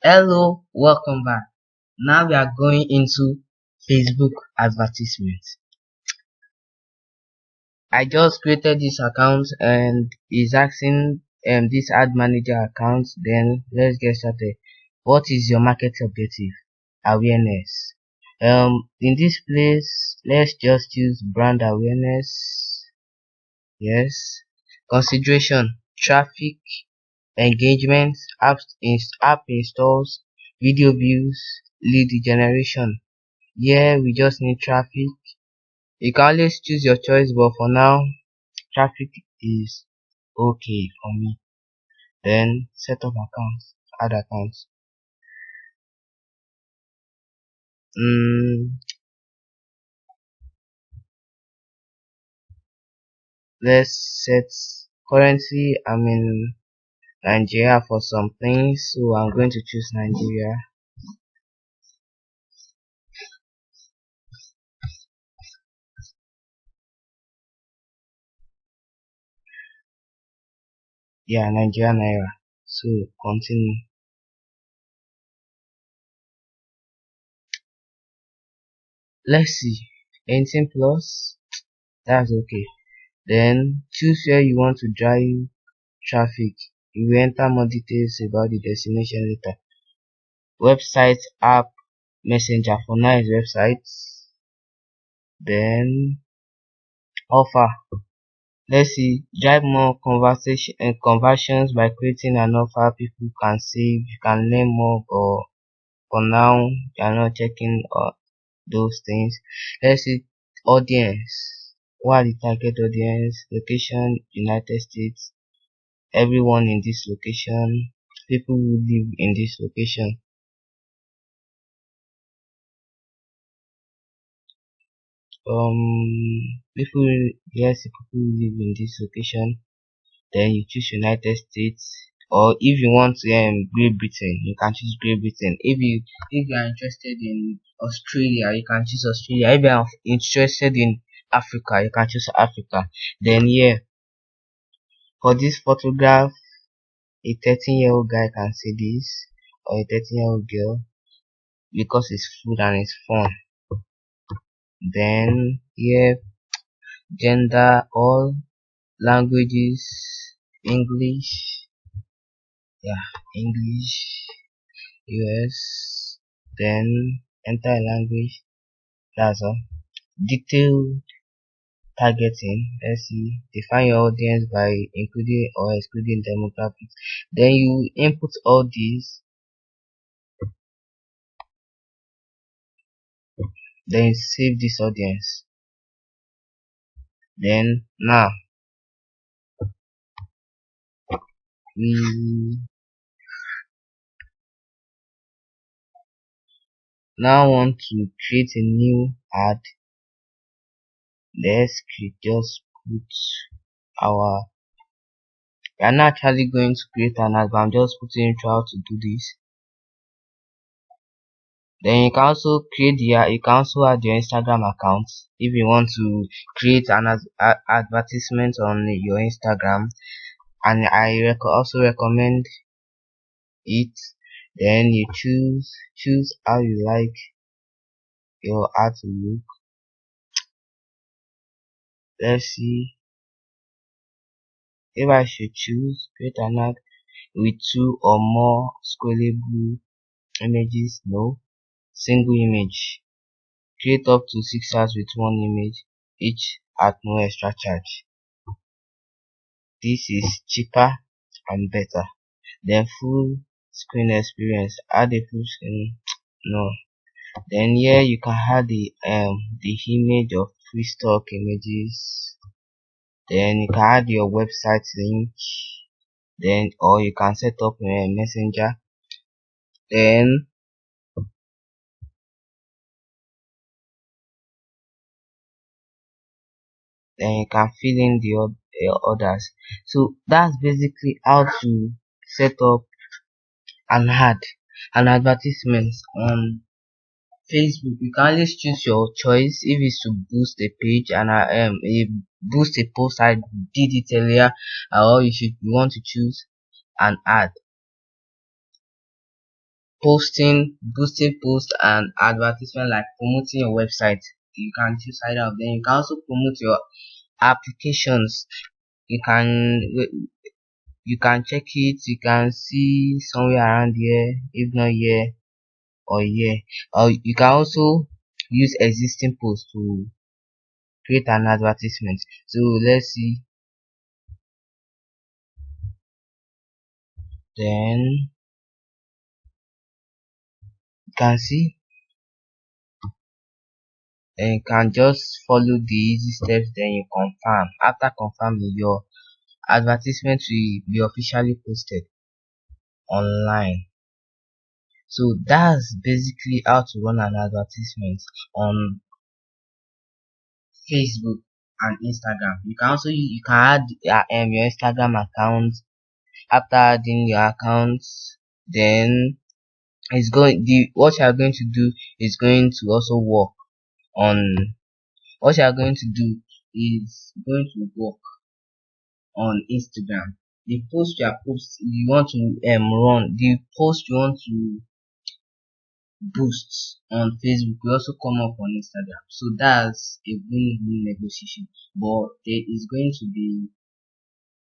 Hello, welcome back. Now we are going into Facebook advertisements. I just created this account and is asking this ad manager account. Then let's get started. What is your market objective? Awareness. In this place, let's just use brand awareness. Yes. Consideration, traffic, engagement, app installs, video views, lead generation. Here we just need traffic. You can always choose your choice, but for now traffic is okay for me. Then set up accounts, add accounts. mm, let's set. Currently I'm in Nigeria for some things, so I'm going to choose Nigeria. Yeah, Nigeria naira. So continue. Let's see, 18 plus, that's okay. Then choose where you want to drive traffic. You will enter more details about the destination later. Website, app, messenger. For now is websites. Then offer. Let's see, drive more conversation and conversions by creating an offer people can save. You can learn more, but for now you are not checking those things. Let's see, audience. What are the target audience? Location, United States. Everyone in this location. People who live in this location. People, yes, people who live in this location. Then you choose United States, or if you want Great Britain, you can choose Great Britain. If you are interested in Australia, you can choose Australia. If you are interested in Africa, you can choose Africa. Then here, for this photograph, a 13-year-old guy can see this, or a 13-year-old girl, because it's food and it's fun. Then here, gender, all languages, English, yeah, English, US. Then enter a language, that's all. Detailed targeting, let's see, define your audience by including or excluding demographics. Then you input all these, then save this audience. Then now we want to create a new ad. Let's just put our, we are not actually going to create an ad, but I'm just putting you how to do this. Then you can also you can also add your Instagram account if you want to create an advertisement on your Instagram, and I also recommend it. Then you choose how you like your ad to look. Let's see, if I should choose create an ad with 2 or more scrollable images. No. Single image, create up to 6 ads with 1 image each at no extra charge. This is cheaper and better. Then full screen experience, add a full screen. No. Then here you can add the image of free stock images. Then you can add your website link. Then, or you can set up a messenger. Then you can fill in the others. So that's basically how to set up an advertisement on Facebook. You can always choose your choice. If it's to boost a page and boost a post, I did it earlier, or you want to choose an ad. posting, boosting posts and advertisement, like promoting your website. You can choose either of them. You can also promote your applications. You can you can check it. You can see somewhere around here, if not here or here. Or you can also use existing posts to create an advertisement. So let's see. Then you can see, then you can just follow the easy steps, then you confirm. After confirming, your advertisement will be officially posted online. So that's basically how to run an advertisement on Facebook and Instagram. You can also you can add your Instagram account. After adding your account, then it's going the what you are going to do is going to also work on what you are going to do is going to work on Instagram. The post you want to run, the post you want to boost on Facebook will also come up on Instagram. So that's a win-win negotiation. But there is going to be,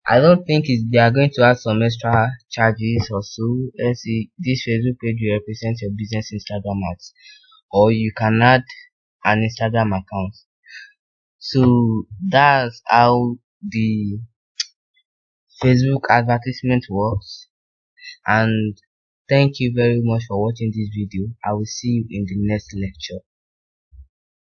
I don't think they are going to add some extra charges or so. Let's see, this Facebook page will represent your business Instagram ads, or you can add an Instagram account. So that's how the Facebook advertisement works. And thank you very much for watching this video. I will see you in the next lecture.